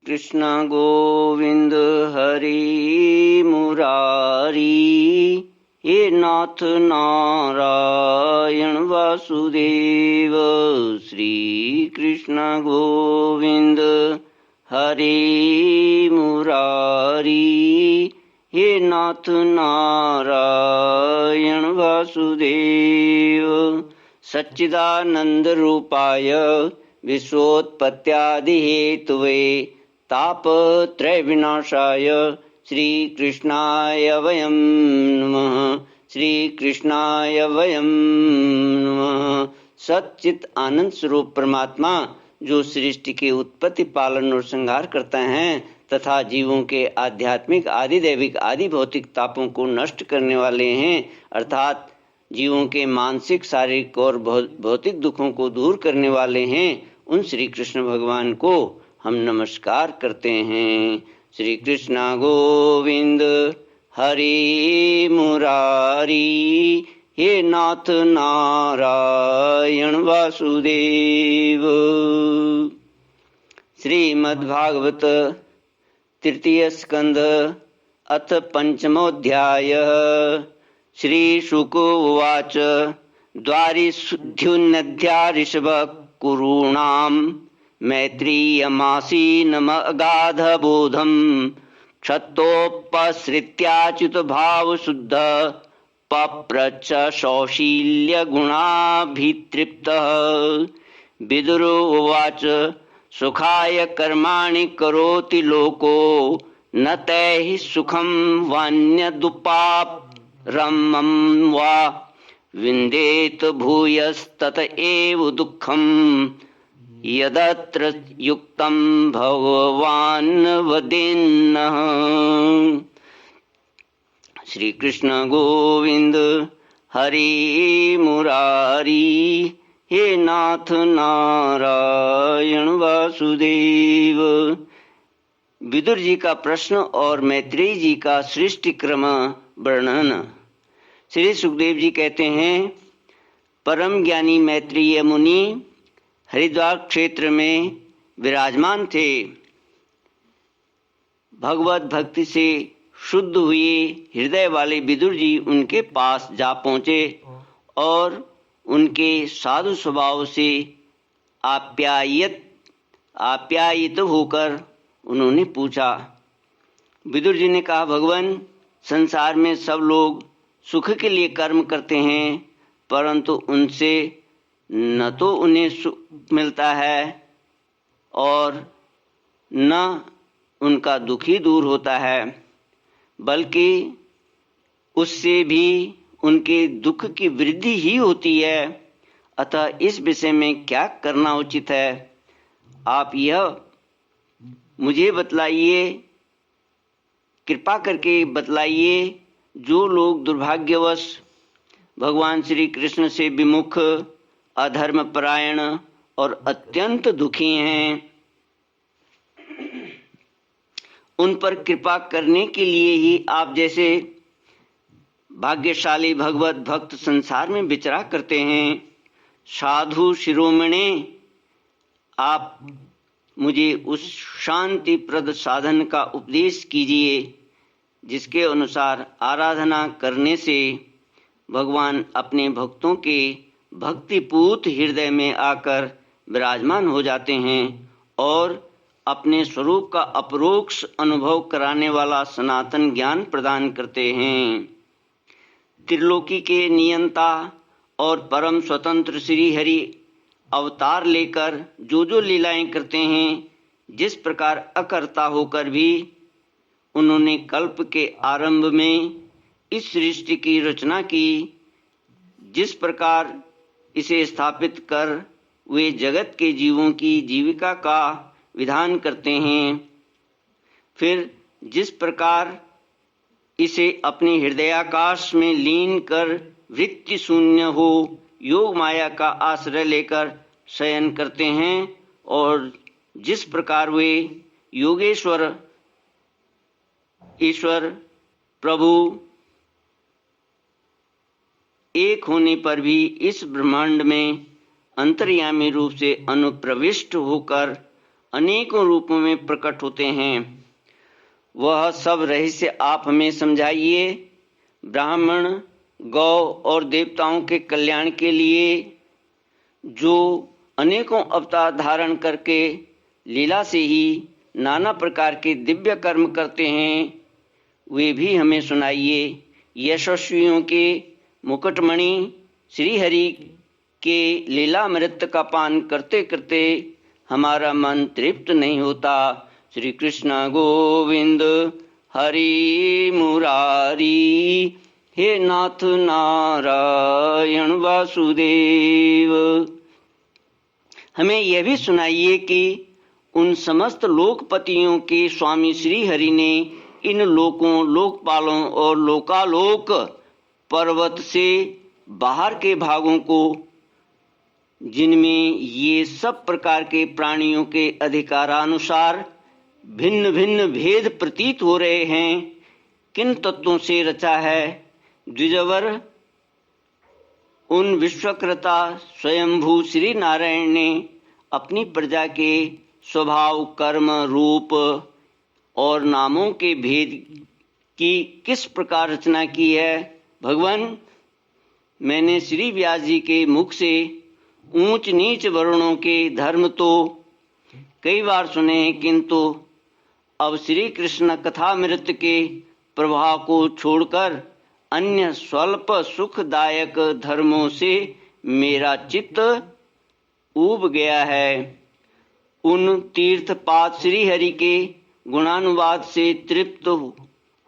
कृष्ण गोविंद हरि मुरारी, हे नाथ नारायण वासुदेव। श्री कृष्ण गोविंद हरि मुरारी, हे नाथ नारायण वासुदेव। सच्चिदानंद रूपाय विश्वोत्पत्त्यादि हेतुवे तापत्रय विनाशाय श्री कृष्णाय वयं नमः। श्री कृष्णाय वयं नमः। सच्चित आनंद स्वरूप परमात्मा जो सृष्टि की उत्पत्ति, पालन और संहार करते हैं तथा जीवों के आध्यात्मिक, आदि दैविक, आदि भौतिक तापों को नष्ट करने वाले हैं, अर्थात जीवों के मानसिक, शारीरिक और भौतिक दुखों को दूर करने वाले हैं, उन श्री कृष्ण भगवान को हम नमस्कार करते हैं। श्री कृष्ण गोविंद हरि मुरारी, हे नाथ नारायण वासुदेव। श्रीमद्भागवत तृतीय स्कंद अथ पंचमोऽध्याय। श्रीशुक उवाच द्वारिशुद्ध्युन्नद्या ऋषभ कुरूणां मैत्रीयमासीनमगाधबोधम् क्षत्तोपसृत्याच्युतभावशुद्ध पप्रच्छ सौशील्यगुणाभितृप्तः। विदुर उवाच सुखाय कर्माणि करोति लोको न तैः सुखं वान्यदुपारमं वा विन्देत भूयस्तत एव दुःखम् यदत्र युक्तं भगवान् वदेन्नः। श्री कृष्ण गोविंद हरि मुरारी, हे नाथ नारायण वासुदेव। विदुर जी का प्रश्न और मैत्रेयी जी का सृष्टि क्रम वर्णन। श्री सुखदेव जी कहते हैं, परम ज्ञानी मैत्रेय मुनि हरिद्वार क्षेत्र में विराजमान थे। भगवत भक्ति से शुद्ध हुए हृदय वाले विदुर जी उनके पास जा पहुँचे और उनके साधु स्वभाव से आप्यायित होकर उन्होंने पूछा। विदुर जी ने कहा, भगवान, संसार में सब लोग सुख के लिए कर्म करते हैं, परंतु उनसे न तो उन्हें सुख मिलता है और न उनका दुख ही दूर होता है, बल्कि उससे भी उनके दुख की वृद्धि ही होती है। अतः इस विषय में क्या करना उचित है, आप यह मुझे बतलाइए, कृपा करके बतलाइए। जो लोग दुर्भाग्यवश भगवान श्री कृष्ण से विमुख, अधर्म परायण और अत्यंत दुखी हैं, उन पर कृपा करने के लिए ही आप जैसे भाग्यशाली भगवत भक्त संसार में विचरा करते हैं। साधु शिरोमणि, आप मुझे उस शांति प्रद साधन का उपदेश कीजिए जिसके अनुसार आराधना करने से भगवान अपने भक्तों के भक्तिपूत हृदय में आकर विराजमान हो जाते हैं और अपने स्वरूप का अपरोक्ष अनुभव कराने वाला सनातन ज्ञान प्रदान करते हैं। त्रिलोकी के नियंता और परम स्वतंत्र श्री हरि अवतार लेकर जो जो लीलाएं करते हैं, जिस प्रकार अकर्ता होकर भी उन्होंने कल्प के आरंभ में इस सृष्टि की रचना की, जिस प्रकार इसे स्थापित कर वे जगत के जीवों की जीविका का विधान करते हैं, फिर जिस प्रकार इसे अपने हृदयाकाश में लीन कर वृत्ति शून्य हो योग माया का आश्रय लेकर शयन करते हैं, और जिस प्रकार वे योगेश्वर ईश्वर प्रभु एक होने पर भी इस ब्रह्मांड में अंतर्यामी रूप से अनुप्रविष्ट होकर अनेकों रूपों में प्रकट होते हैं। वह सब रहस्य आप हमें समझाइए। ब्राह्मण, गौ और देवताओं के कल्याण के लिए जो अनेकों अवतार धारण करके लीला से ही नाना प्रकार के दिव्य कर्म करते हैं, वे भी हमें सुनाइए। यशस्वियों के मुकुटमणि श्री हरि के लीलामृत का पान करते करते हमारा मन तृप्त नहीं होता। श्री कृष्ण गोविंद हरि मुरारी, हे नाथ नारायण वासुदेव। हमें यह भी सुनाइए कि उन समस्त लोकपतियों के स्वामी श्री हरि ने इन लोकों, लोकपालों और लोकालोक पर्वत से बाहर के भागों को, जिनमें ये सब प्रकार के प्राणियों के अधिकारानुसार भिन्न भिन्न भेद प्रतीत हो रहे हैं, किन तत्वों से रचा है। द्विजवर, उन विश्वकर्ता स्वयंभू श्री नारायण ने अपनी प्रजा के स्वभाव, कर्म, रूप और नामों के भेद की किस प्रकार रचना की है। भगवान, मैंने श्री व्यास जी के मुख से ऊंच नीच वर्णों के धर्म तो कई बार सुने हैं, किंतु अब श्री कृष्ण कथामृत के प्रभाव को छोड़कर अन्य स्वल्प सुखदायक धर्मों से मेरा चित्त ऊब गया है। उन तीर्थपाद श्री हरि के गुणानुवाद से तृप्त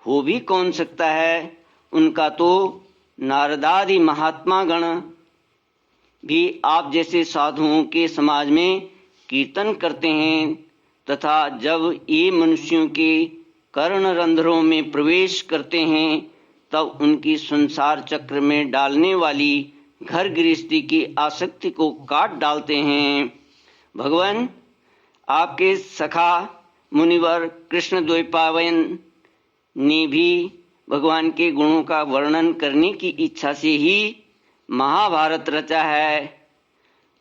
हो भी कौन सकता है। उनका तो नारदादि महात्मा गण भी आप जैसे साधुओं के समाज में कीर्तन करते हैं, तथा जब ये मनुष्यों के कर्ण रंध्रों में प्रवेश करते हैं तब उनकी संसार चक्र में डालने वाली घर गृहस्थी की आसक्ति को काट डालते हैं। भगवान, आपके सखा मुनिवर कृष्ण द्वैपायन ने भी भगवान के गुणों का वर्णन करने की इच्छा से ही महाभारत रचा है।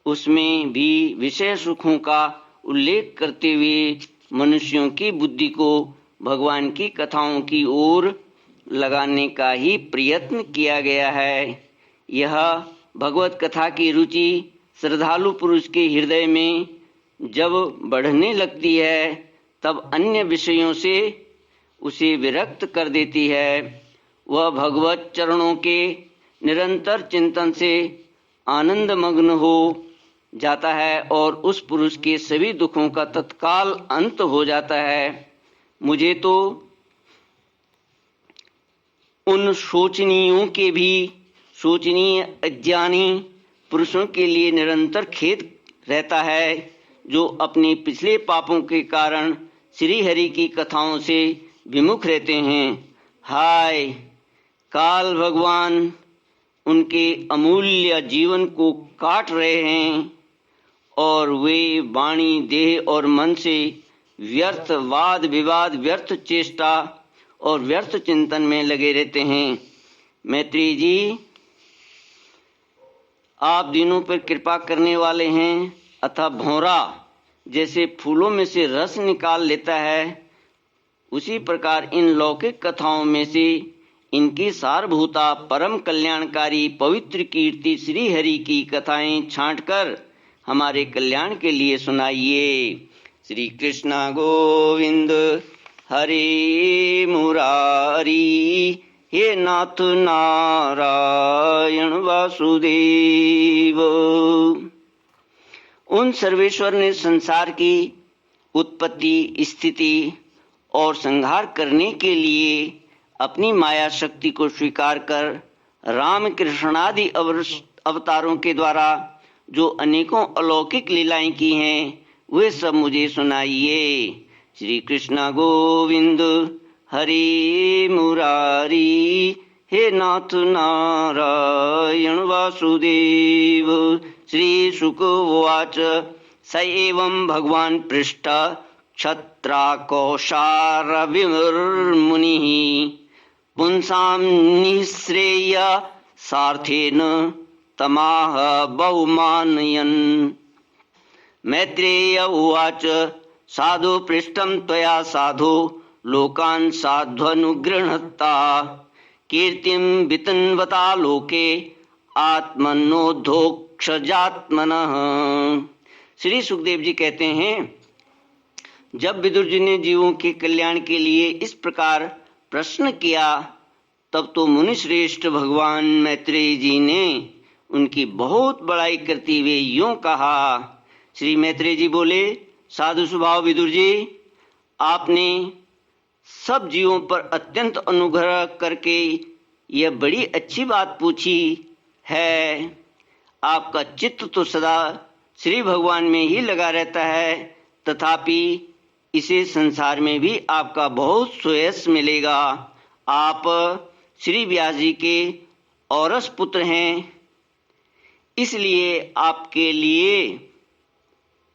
उसमें भी विषय सुखों का उल्लेख करते हुए मनुष्यों की बुद्धि को भगवान की कथाओं की ओर लगाने का ही प्रयत्न किया गया है। यह भगवत कथा की रुचि श्रद्धालु पुरुष के हृदय में जब बढ़ने लगती है तब अन्य विषयों से उसे विरक्त कर देती है। वह भगवत चरणों के निरंतर चिंतन से आनंद मग्न हो जाता है और उस पुरुष के सभी दुखों का तत्काल अंत हो जाता है। मुझे तो उन शोचनीयों के भी शोचनीय अज्ञानी पुरुषों के लिए निरंतर खेद रहता है, जो अपने पिछले पापों के कारण श्री हरि की कथाओं से विमुख रहते हैं। हाय, काल भगवान उनके अमूल्य जीवन को काट रहे हैं और वे वाणी, देह और मन से व्यर्थ वाद विवाद, व्यर्थ चेष्टा और व्यर्थ चिंतन में लगे रहते हैं। मैत्री जी, आप दिनों पर कृपा करने वाले हैं, अतः भौरा जैसे फूलों में से रस निकाल लेता है, उसी प्रकार इन लौकिक कथाओं में से इनकी सारभूता परम कल्याणकारी पवित्र कीर्ति श्री हरि की कथाएं छांटकर हमारे कल्याण के लिए सुनाइए। श्री कृष्ण गोविंद हरे मुरारी, हे नाथ नारायण वासुदेव। उन सर्वेश्वर ने संसार की उत्पत्ति, स्थिति और संहार करने के लिए अपनी माया शक्ति को स्वीकार कर राम कृष्णादि अवतारों के द्वारा जो अनेकों अलौकिक लीलाएं की हैं, वे सब मुझे सुनाइए। श्री कृष्ण गोविंद हरे मुरारी, हे नाथ नारायण वासुदेव। श्री शुक उवाच, स एवं भगवान पृष्ठ क्षत्राकोशार विमुनिः पुंसां निःश्रेय सार्थेन तमाह बहुमानयन्। मैत्रेय उवाच, साधु पृष्ठम त्वया साधु लोकान् साध्वनुगृह्णता कीर्तिं वितन्वता लोके आत्मनोद्धोक्षजात्मनः। श्री सुखदेव जी कहते हैं, जब विदुर जी ने जीवों के कल्याण के लिए इस प्रकार प्रश्न किया, तब तो मुनि श्रेष्ठ भगवान मैत्रेय जी ने उनकी बहुत बड़ाई करते हुए यूं कहा। श्री मैत्रेय जी बोले, साधु स्वभाव विदुर जी, आपने सब जीवों पर अत्यंत अनुग्रह करके यह बड़ी अच्छी बात पूछी है। आपका चित्त तो सदा श्री भगवान में ही लगा रहता है, तथापि इसे संसार में भी आपका बहुत सुयश मिलेगा। आप श्री व्यास जी के औरस पुत्र हैं, इसलिए आपके लिए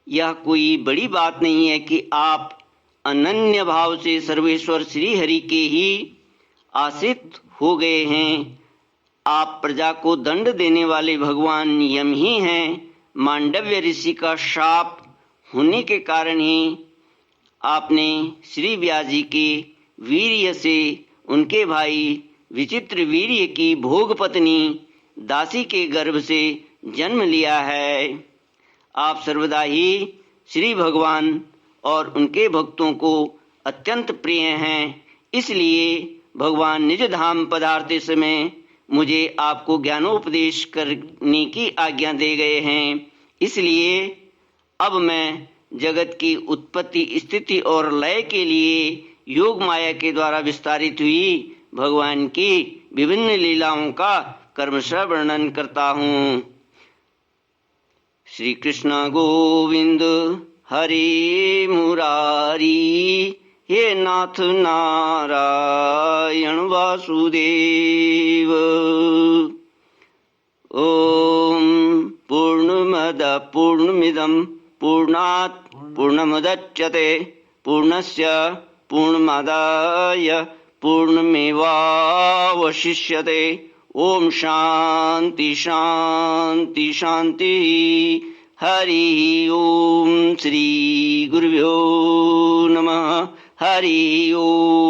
यह कोई बड़ी बात नहीं है कि आप अनन्य भाव से सर्वेश्वर श्री हरि के ही आश्रित हो गए हैं। आप प्रजा को दंड देने वाले भगवान यम ही हैं। मांडव्य ऋषि का शाप होने के कारण ही आपने श्री व्यास जी के वीर्य से उनके भाई विचित्र वीर्य की भोग पत्नी दासी के गर्भ से जन्म लिया है। आप सर्वदा ही श्री भगवान और उनके भक्तों को अत्यंत प्रिय हैं, इसलिए भगवान निज धाम पधारते समय मुझे आपको ज्ञानोपदेश करने की आज्ञा दे गए हैं। इसलिए अब मैं जगत की उत्पत्ति, स्थिति और लय के लिए योग माया के द्वारा विस्तारित हुई भगवान की विभिन्न लीलाओं का क्रमशः वर्णन करता हूँ। श्री कृष्ण गोविंद हरे मुरारी, हे नाथ नारायण वासुदेव। ओम पूर्णमद पूर्णमिदं पूर्णात् पूर्णमुदच्यते पूर्णस्य पूर्णमादाय पूर्णमेवावशिष्यते। ओम शांति शांति शांति। हरि ओम। श्री गुरुभ्यो नमः। हरि ओम।